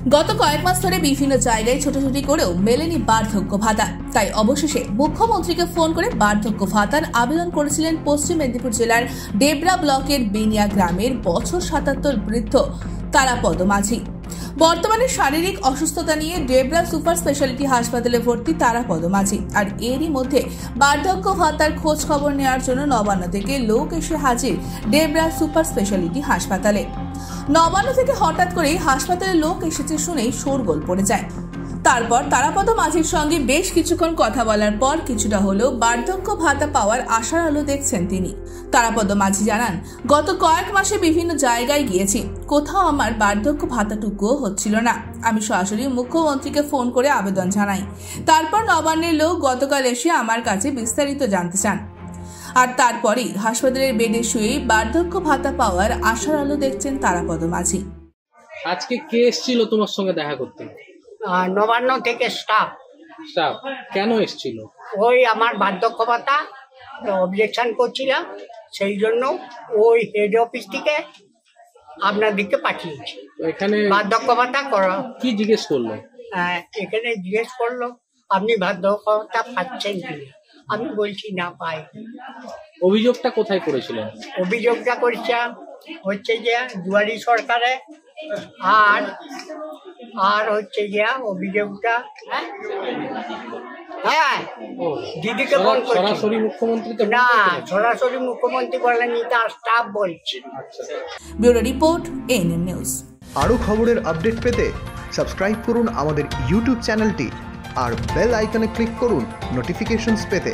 গত কয়েক মাস ধরে বিভিন্ন জায়গায় ছোটাছুটি করেও মেলেনি বার্ধক্য ভাতা। তাই অবশেষে মুখ্যমন্ত্রীকে ফোন করে বার্ধক্য ভাতার আবেদন করেছিলেন পশ্চিম মেদিনীপুর জেলার ডেবরা ব্লকের বেনিয়া গ্রামের বছর ৭৭ বৃদ্ধ তারাপদ মাঝি। বর্তমানে শারীরিক অসুস্থতা নিয়ে ডেবরা সুপার স্পেশালিটি হাসপাতালে ভর্তি তারাপদ মাঝি। আর এরই মধ্যে বার্ধক্য ভাতার খোঁজ খবর নেওয়ার জন্য নবান্ন থেকে লোক এসে হাজির ডেবরা সুপার স্পেশালিটি হাসপাতালে। নবান্ন থেকে হঠাৎ করেই হাসপাতালে লোক এসেছে শুনেই শোরগোল পড়ে যায়। তারপর তারাপদ মাঝির সঙ্গে বেশ কিছুক্ষণ কথা বলার পর কিছুটা হলেও বার্ধক্য ভাতা পাওয়ার আশার আলো দেখছেন তিনি। তারাপদ মাঝি জানান, গত কয়েক মাসে বিভিন্ন জায়গায় গিয়েছি, কোথাও আমার বার্ধক্য ভাতাটুকুও হচ্ছিল না। আমি সরাসরি মুখ্যমন্ত্রীকে ফোন করে আবেদন জানাই। তারপর নবান্নের লোক গতকাল এসে আমার কাছে বিস্তারিত জানতে চান। আর তারপরেই হাসপাতালের বেডে শুয়ে বার্ধক্য ভাতা পাওয়ার আশার আলো দেখছেন তারাপদ মাঝি। আজকে কে এসেছিল তোমার সঙ্গে দেখা করতে? নবান্ন থেকে স্টাফ। কেন এসেছিল? ওই আমার বার্ধক্য ভাতা অবজেকশন করছিলাম, সেই জন্য ওই হেড অফিস থেকে আপনাদেরকে পাঠিয়েছি। এখানে বার্ধক্য ভাতা করা কি জিজ্ঞেস করলো? এখানে জিজ্ঞেস করলো আপনি বার্ধক্য ভাতা পাচ্ছেন কি? আমি বলছি না পাই। অভিযোগটা কোথায় করেছিলেন? অভিযোগটা করছিলাম হচ্ছে যে দুয়ারি সরকারে, আর হচ্ছে গিয়া অভিযোগটা দিদিকে ফোন করছি। সরাসরি মুখ্যমন্ত্রী না, সরাসরি মুখ্যমন্ত্রী বলেনি, তার স্টাফ বলছে। Bureau report, ANM news. আরও খবরের আপডেট পেতে সাবস্ক্রাইব করুন আমাদের ইউটিউব চ্যানেলটি আর বেল আইকনে ক্লিক করুন নোটিফিকেশনস পেতে।